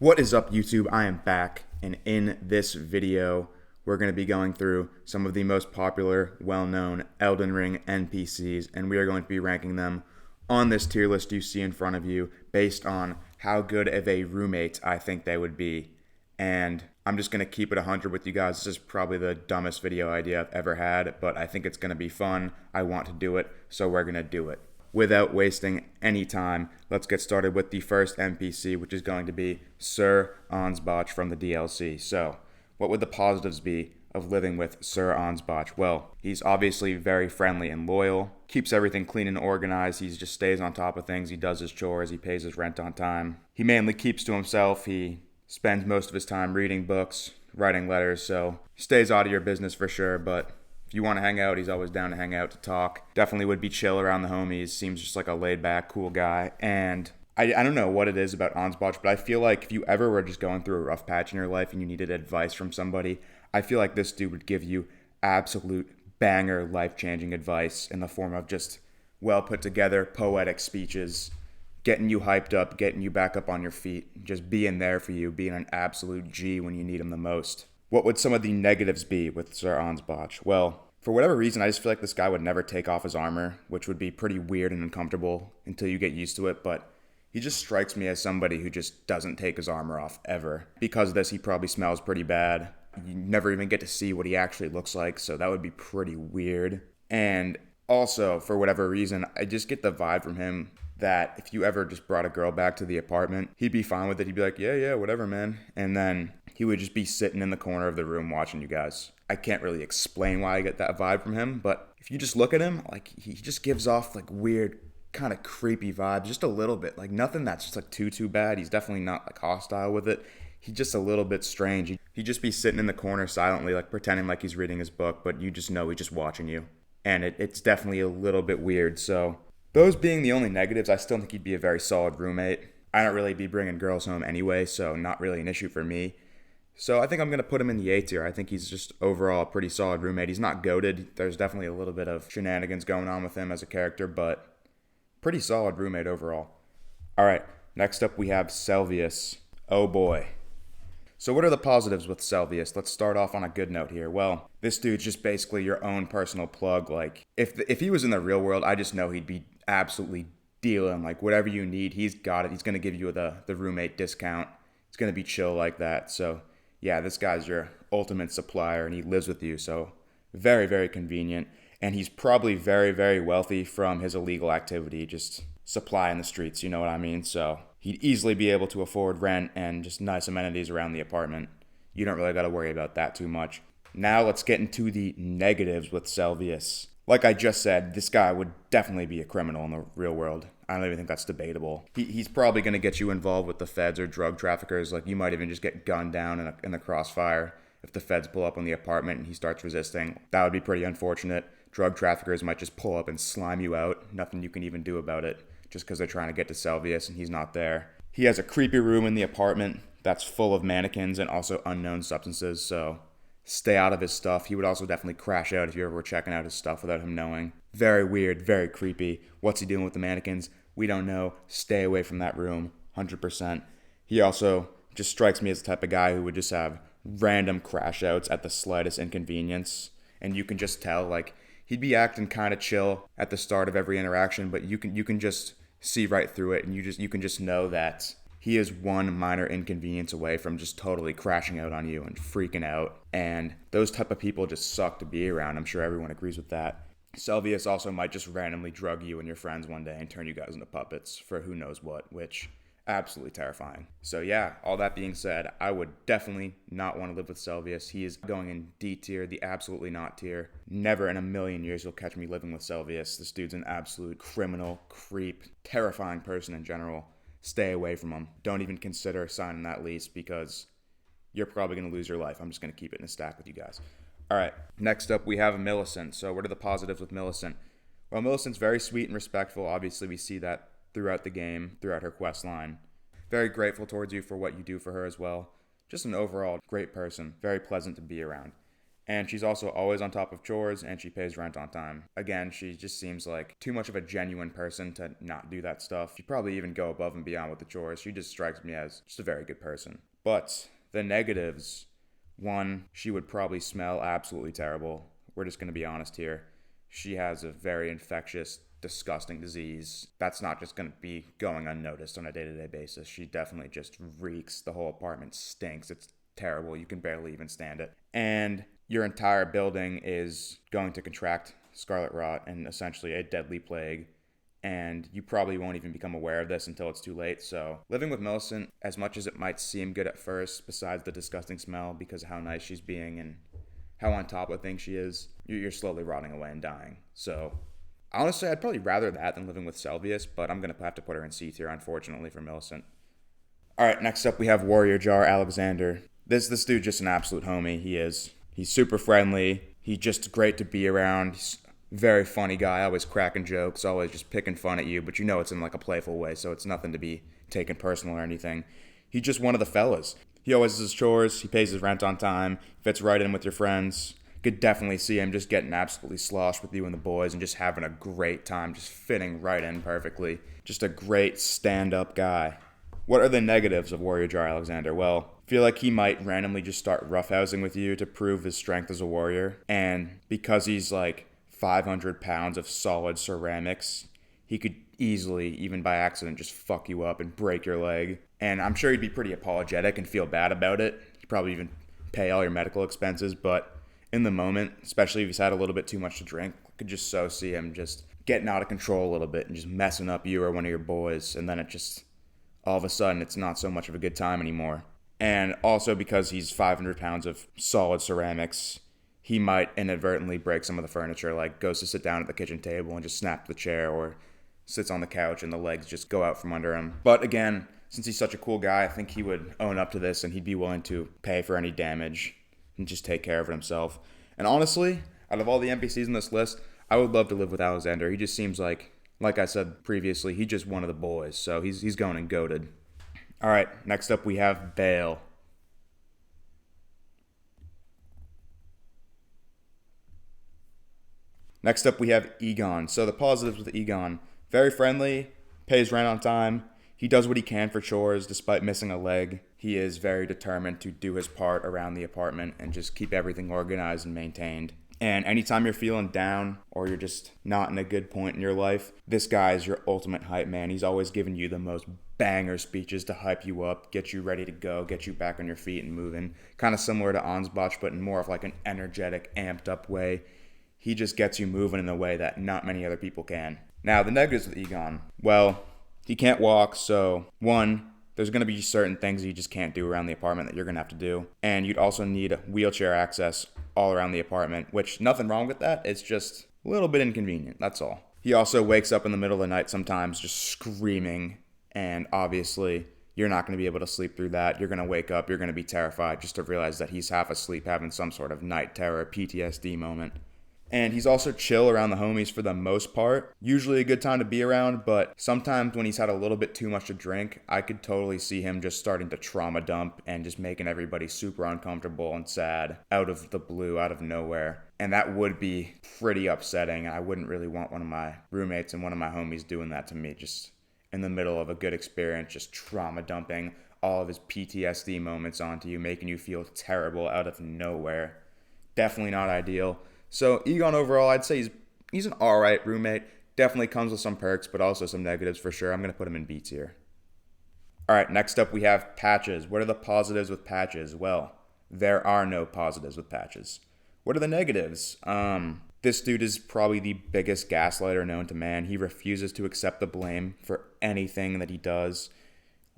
What is up, YouTube? I am back, and in this video, we're going to be going through some of the most popular, well-known Elden Ring NPCs, and we are going to be ranking them on this tier list you see in front of you based on how good of a roommate I think they would be. And I'm just going to keep it 100 with you guys. This is probably the dumbest video idea I've ever had, but I think it's going to be fun. I want to do it, so we're going to do it. Without wasting any time, let's get started with the first NPC, which is going to be Sir Ansbach from the DLC. So, what would the positives be of living with Sir Ansbach? Well, he's obviously very friendly and loyal, keeps everything clean and organized, he just stays on top of things, he does his chores, he pays his rent on time. He mainly keeps to himself, he spends most of his time reading books, writing letters, so he stays out of your business for sure, but if you want to hang out, he's always down to hang out, to talk. Definitely would be chill around the homies. Seems just like a laid-back, cool guy. And I don't know what it is about Ansbach, but I feel like if you ever were just going through a rough patch in your life and you needed advice from somebody, I feel like this dude would give you absolute banger, life-changing advice in the form of just well-put-together, poetic speeches, getting you hyped up, getting you back up on your feet, just being there for you, being an absolute G when you need him the most. What would some of the negatives be with Sir Ansbach? Well, for whatever reason, I just feel like this guy would never take off his armor, which would be pretty weird and uncomfortable until you get used to it, but he just strikes me as somebody who just doesn't take his armor off ever. Because of this, he probably smells pretty bad. You never even get to see what he actually looks like, so that would be pretty weird. And also, for whatever reason, I just get the vibe from him that if you ever just brought a girl back to the apartment, he'd be fine with it. He'd be like, yeah, whatever, man. And then he would just be sitting in the corner of the room watching you guys. I can't really explain why I get that vibe from him, but if you just look at him, like, he just gives off like weird, kind of creepy vibes, just a little bit. Like, nothing that's just like too bad. He's definitely not like hostile with it. He's just a little bit strange. He'd just be sitting in the corner silently, like pretending like he's reading his book, but you just know he's just watching you. And it's definitely a little bit weird. So those being the only negatives, I still think he'd be a very solid roommate. I don't really be bringing girls home anyway, so not really an issue for me. So I think I'm going to put him in the A tier. I think he's just overall a pretty solid roommate. He's not goated. There's definitely a little bit of shenanigans going on with him as a character, but pretty solid roommate overall. All right, next up we have Selvius. Oh boy. So what are the positives with Selvius? Let's start off on a good note here. Well, this dude's just basically your own personal plug. Like, if he was in the real world, I just know he'd be absolutely dealing. Like, whatever you need, he's got it. He's going to give you the roommate discount. It's going to be chill like that. So yeah, this guy's your ultimate supplier, and he lives with you, so very, very convenient. And he's probably very, very wealthy from his illegal activity, just supplying the streets, you know what I mean? So he'd easily be able to afford rent and just nice amenities around the apartment. You don't really got to worry about that too much. Now let's get into the negatives with Selvius. Like I just said, this guy would definitely be a criminal in the real world. I don't even think that's debatable. He's probably going to get you involved with the feds or drug traffickers. Like, you might even just get gunned down in the crossfire if the feds pull up on the apartment and he starts resisting. That would be pretty unfortunate. Drug traffickers might just pull up and slime you out. Nothing you can even do about it just because they're trying to get to Selvius and he's not there. He has a creepy room in the apartment that's full of mannequins and also unknown substances, so stay out of his stuff. He would also definitely crash out if you ever were checking out his stuff without him knowing. Very weird, very creepy. What's he doing with the mannequins? We don't know. Stay away from that room, 100%. He also just strikes me as the type of guy who would just have random crash outs at the slightest inconvenience. And you can just tell, like, he'd be acting kind of chill at the start of every interaction, but you can just see right through it, and you can just know that he is one minor inconvenience away from just totally crashing out on you and freaking out. And those type of people just suck to be around. I'm sure everyone agrees with that. Selvius also might just randomly drug you and your friends one day and turn you guys into puppets for who knows what, which absolutely terrifying. So yeah, all that being said, I would definitely not want to live with Selvius. He is going in D tier, the absolutely not tier. Never in a million years you'll catch me living with Selvius. This dude's an absolute criminal, creep, terrifying person in general. Stay away from him. Don't even consider signing that lease because you're probably going to lose your life. I'm just going to keep it in a stack with you guys. All right, next up we have Millicent. So what are the positives with Millicent? Well, Millicent's very sweet and respectful. Obviously, we see that throughout the game, throughout her quest line. Very grateful towards you for what you do for her as well. Just an overall great person. Very pleasant to be around. And she's also always on top of chores, and she pays rent on time. Again, she just seems like too much of a genuine person to not do that stuff. She'd probably even go above and beyond with the chores. She just strikes me as just a very good person. But the negatives, one, she would probably smell absolutely terrible. We're just going to be honest here. She has a very infectious, disgusting disease. That's not just going to be going unnoticed on a day-to-day basis. She definitely just reeks. The whole apartment stinks. It's terrible. You can barely even stand it. And your entire building is going to contract scarlet rot and essentially a deadly plague. And you probably won't even become aware of this until it's too late. So living with Millicent, as much as it might seem good at first, besides the disgusting smell because of how nice she's being and how on top of things she is, you're slowly rotting away and dying. So honestly, I'd probably rather that than living with Selvius, but I'm going to have to put her in C tier, unfortunately, for Millicent. All right, next up we have Warrior Jar Alexander. This dude's just an absolute homie. He's super friendly. He's just great to be around. He's a very funny guy, always cracking jokes, always just picking fun at you, but you know it's in like a playful way, so it's nothing to be taken personal or anything. He's just one of the fellas. He always does his chores, he pays his rent on time, fits right in with your friends. You could definitely see him just getting absolutely sloshed with you and the boys and just having a great time, just fitting right in perfectly. Just a great stand-up guy. What are the negatives of Warrior Jar Alexander? Well, I feel like he might randomly just start roughhousing with you to prove his strength as a warrior. And because he's like 500 pounds of solid ceramics, he could easily, even by accident, just fuck you up and break your leg. And I'm sure he'd be pretty apologetic and feel bad about it. He'd probably even pay all your medical expenses, but in the moment, especially if he's had a little bit too much to drink, I could just so see him just getting out of control a little bit and just messing up you or one of your boys, and then it just, all of a sudden, it's not so much of a good time anymore. And also because he's 500 pounds of solid ceramics, he might inadvertently break some of the furniture, like goes to sit down at the kitchen table and just snaps the chair, or sits on the couch and the legs just go out from under him. But again, since he's such a cool guy, I think he would own up to this and he'd be willing to pay for any damage and just take care of it himself. And honestly, out of all the NPCs in this list, I would love to live with Alexander. He just seems like I said previously, he's just one of the boys, so he's going and goated. All right, next up we have Bale. Next up we have Egon. So the positives with Egon: very friendly, pays rent on time, he does what he can for chores despite missing a leg. He is very determined to do his part around the apartment and just keep everything organized and maintained. And anytime you're feeling down or you're just not in a good point in your life, this guy is your ultimate hype man. He's always giving you the most banger speeches to hype you up, get you ready to go, get you back on your feet and moving. Kind of similar to Ansbach, but in more of like an energetic, amped up way. He just gets you moving in a way that not many other people can. Now, the negatives with Egon. Well, he can't walk, so one, there's going to be certain things you just can't do around the apartment that you're going to have to do. And you'd also need wheelchair access all around the apartment, which nothing wrong with that. It's just a little bit inconvenient, that's all. He also wakes up in the middle of the night sometimes just screaming, and obviously you're not going to be able to sleep through that. You're going to wake up, you're going to be terrified just to realize that he's half asleep having some sort of night terror PTSD moment. And he's also chill around the homies for the most part. Usually a good time to be around, but sometimes when he's had a little bit too much to drink, I could totally see him just starting to trauma dump and just making everybody super uncomfortable and sad out of the blue, out of nowhere. And that would be pretty upsetting. I wouldn't really want one of my roommates and one of my homies doing that to me, just in the middle of a good experience, just trauma dumping all of his PTSD moments onto you, making you feel terrible out of nowhere. Definitely not ideal. So Egon overall, I'd say he's an alright roommate. Definitely comes with some perks, but also some negatives for sure. I'm going to put him in B tier. Alright, next up we have Patches. What are the positives with Patches? Well, there are no positives with Patches. What are the negatives? This dude is probably the biggest gaslighter known to man. He refuses to accept the blame for anything that he does.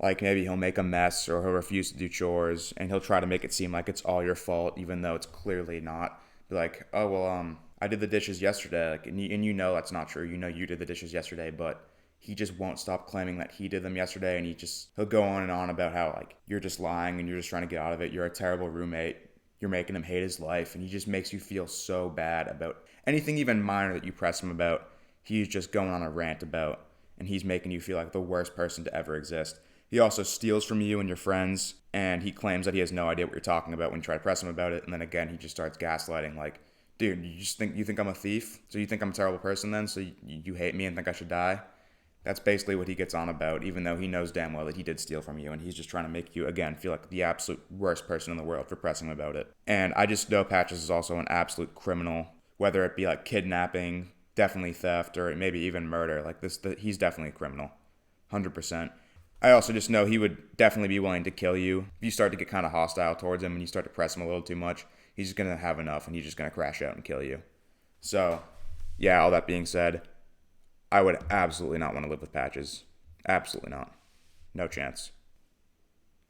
Like maybe he'll make a mess or he'll refuse to do chores and he'll try to make it seem like it's all your fault even though it's clearly not. Be like, oh, well, I did the dishes yesterday, like, and you know that's not true. You know you did the dishes yesterday, but he just won't stop claiming that he did them yesterday, and he'll go on and on about how, like, you're just lying and you're just trying to get out of it. You're a terrible roommate. You're making him hate his life, and he just makes you feel so bad about anything even minor that you press him about. He's just going on a rant about, and he's making you feel like the worst person to ever exist. He also steals from you and your friends, and he claims that he has no idea what you're talking about when you try to press him about it. And then again, he just starts gaslighting, like, dude, you think I'm a thief? So you think I'm a terrible person then? So you hate me and think I should die? That's basically what he gets on about, even though he knows damn well that he did steal from you, and he's just trying to make you, again, feel like the absolute worst person in the world for pressing him about it. And I just know Patches is also an absolute criminal, whether it be like kidnapping, definitely theft, or maybe even murder. Like he's definitely a criminal, 100%. I also just know he would definitely be willing to kill you. If you start to get kind of hostile towards him and you start to press him a little too much, he's just going to have enough and he's just going to crash out and kill you. So, yeah, all that being said, I would absolutely not want to live with Patches. Absolutely not. No chance.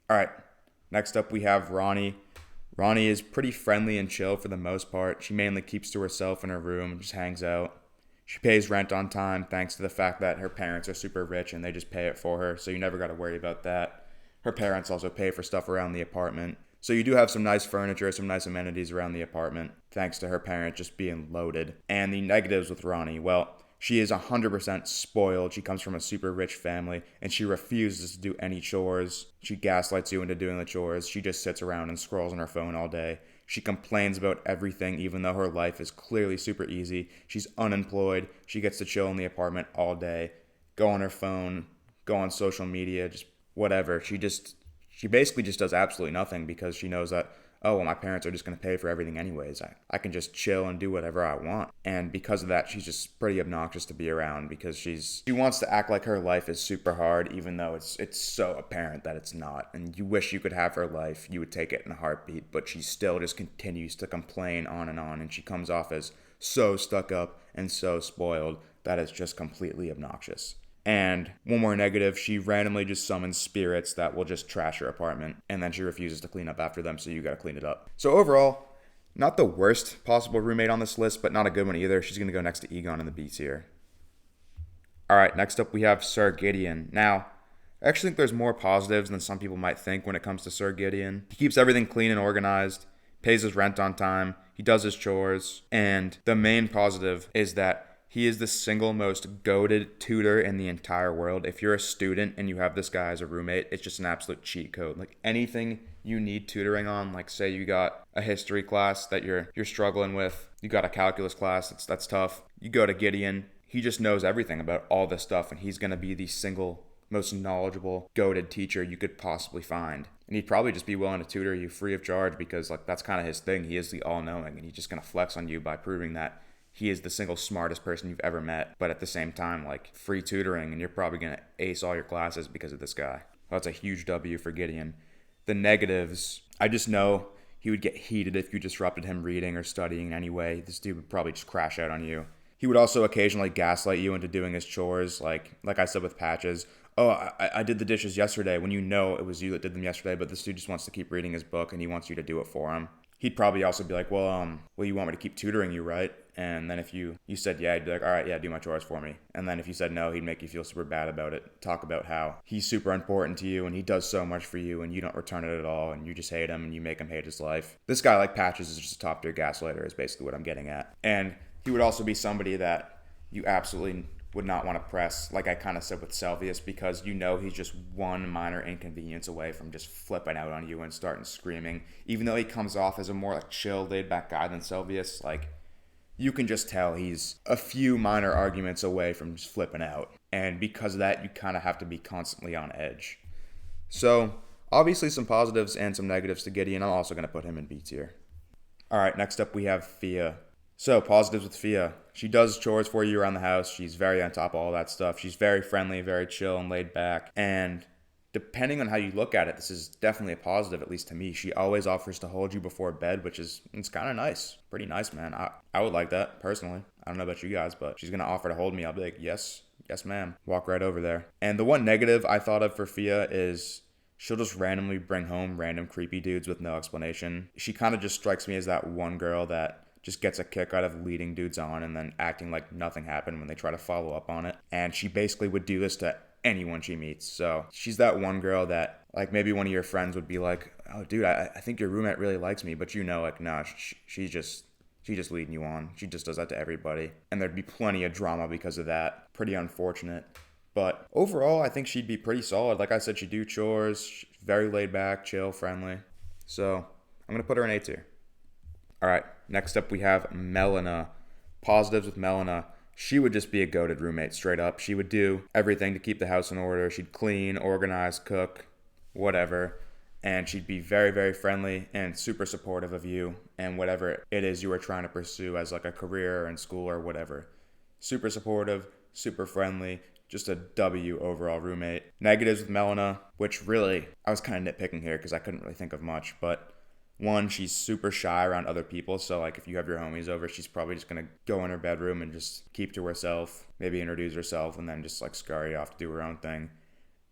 All right, next up we have Ronnie. Ronnie is pretty friendly and chill for the most part. She mainly keeps to herself in her room and just hangs out. She pays rent on time thanks to the fact that her parents are super rich and they just pay it for her, so you never got to worry about that. Her parents also pay for stuff around the apartment. So you do have some nice furniture, some nice amenities around the apartment, thanks to her parents just being loaded. And the negatives with Ronnie, well, she is 100% spoiled. She comes from a super rich family, and she refuses to do any chores. She gaslights you into doing the chores. She just sits around and scrolls on her phone all day. She complains about everything, even though her life is clearly super easy. She's unemployed. She gets to chill in the apartment all day, go on her phone, go on social media, just whatever. She basically just does absolutely nothing because she knows that, oh, well, my parents are just going to pay for everything anyways. I can just chill and do whatever I want. And because of that, she's just pretty obnoxious to be around because she wants to act like her life is super hard, even though it's so apparent that it's not. And you wish you could have her life. You would take it in a heartbeat, but she still just continues to complain on. And she comes off as so stuck up and so spoiled that it's just completely obnoxious. And one more negative, she randomly just summons spirits that will just trash her apartment, and then she refuses to clean up after them, so you gotta clean it up. So overall, not the worst possible roommate on this list, but not a good one either. She's gonna go next to Egon in the B tier. Alright, next up we have Sir Gideon. Now, I actually think there's more positives than some people might think when it comes to Sir Gideon. He keeps everything clean and organized, pays his rent on time, he does his chores, and the main positive is that he is the single most goated tutor in the entire world. If you're a student and you have this guy as a roommate, it's just an absolute cheat code. Like anything you need tutoring on, like say you got a history class that you're struggling with, you got a calculus class that's tough, you go to Gideon. He just knows everything about all this stuff, and he's going to be the single most knowledgeable, goated teacher you could possibly find. And he'd probably just be willing to tutor you free of charge because like that's kind of his thing. He is the all-knowing, and he's just going to flex on you by proving that he is the single smartest person you've ever met. But at the same time, like free tutoring, and you're probably going to ace all your classes because of this guy. Well, that's a huge W for Gideon. The negatives, I just know he would get heated if you disrupted him reading or studying in any way. This dude would probably just crash out on you. He would also occasionally gaslight you into doing his chores, like I said with Patches. Oh, I did the dishes yesterday, when you know it was you that did them yesterday, but this dude just wants to keep reading his book and he wants you to do it for him. He'd probably also be like, well, you want me to keep tutoring you, right? And then if you said yeah, he'd be like, all right, yeah, do my chores for me. And then if you said no, he'd make you feel super bad about it. Talk about how he's super important to you and he does so much for you and you don't return it at all and you just hate him and you make him hate his life. This guy like Patches is just a top tier gaslighter is basically what I'm getting at. And he would also be somebody that you absolutely would not want to press, like I kind of said with Selvius, because you know he's just one minor inconvenience away from just flipping out on you and starting screaming. Even though he comes off as a more like chill, laid-back guy than Selvius, like you can just tell he's a few minor arguments away from just flipping out. And because of that, you kind of have to be constantly on edge. So obviously some positives and some negatives to Gideon. I'm also going to put him in B tier. All right, next up we have Fia. So, positives with Fia. She does chores for you around the house. She's very on top of all that stuff. She's very friendly, very chill and laid back. And depending on how you look at it, this is definitely a positive, at least to me. She always offers to hold you before bed, which is, it's kind of nice. Pretty nice, man. I would like that, personally. I don't know about you guys, but she's going to offer to hold me. I'll be like, yes, ma'am. Walk right over there. And the one negative I thought of for Fia is she'll just randomly bring home random creepy dudes with no explanation. She kind of just strikes me as that one girl that just gets a kick out of leading dudes on and then acting like nothing happened when they try to follow up on it. And she basically would do this to anyone she meets. So she's that one girl that like maybe one of your friends would be like, oh dude, I think your roommate really likes me, but you know, like, nah, she's just leading you on. She just does that to everybody. And there'd be plenty of drama because of that. Pretty unfortunate. But overall, I think she'd be pretty solid. Like I said, she'd do chores, very laid back, chill, friendly. So I'm going to put her in A tier. All right, next up we have Melina. Positives with Melina. She would just be a goated roommate, straight up. She would do everything to keep the house in order. She'd clean, organize, cook, whatever. And she'd be very, very friendly and super supportive of you and whatever it is you were trying to pursue as like a career or in school or whatever. Super supportive, super friendly, just a W overall roommate. Negatives with Melina, which really, I was kind of nitpicking here because I couldn't really think of much, but one, she's super shy around other people. So like if you have your homies over, she's probably just going to go in her bedroom and just keep to herself, maybe introduce herself and then just like scurry off to do her own thing.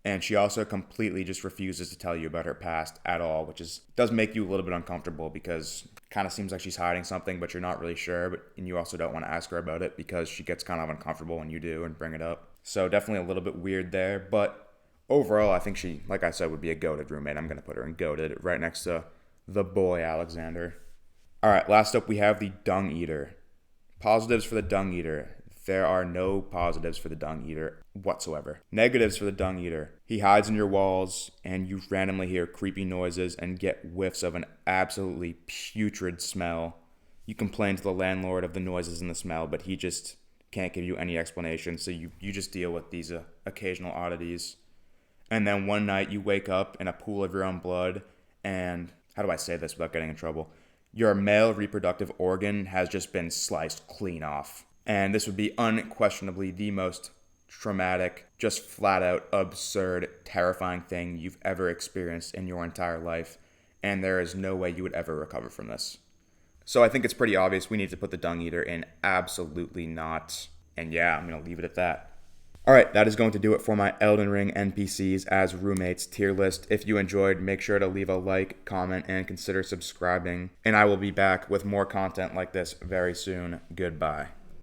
And she also completely just refuses to tell you about her past at all, which does make you a little bit uncomfortable because it kind of seems like she's hiding something, but you're not really sure. And you also don't want to ask her about it because she gets kind of uncomfortable when you do and bring it up. So definitely a little bit weird there. But overall, I think she, like I said, would be a goated roommate. I'm going to put her in goated right next to the boy Alexander. All right, last up we have the Dung Eater. Positives for the Dung Eater. There are no positives for the Dung Eater whatsoever. Negatives for the Dung Eater. He hides in your walls and you randomly hear creepy noises and get whiffs of an absolutely putrid smell. You complain to the landlord of the noises and the smell, but he just can't give you any explanation, so you just deal with these occasional oddities. And then one night you wake up in a pool of your own blood and, how do I say this without getting in trouble? Your male reproductive organ has just been sliced clean off. And this would be unquestionably the most traumatic, just flat out absurd, terrifying thing you've ever experienced in your entire life. And there is no way you would ever recover from this. So I think it's pretty obvious we need to put the Dung Eater in absolutely not. And yeah, I'm going to leave it at that. All right, that is going to do it for my Elden Ring NPCs as roommates tier list. If you enjoyed, make sure to leave a like, comment, and consider subscribing. And I will be back with more content like this very soon. Goodbye.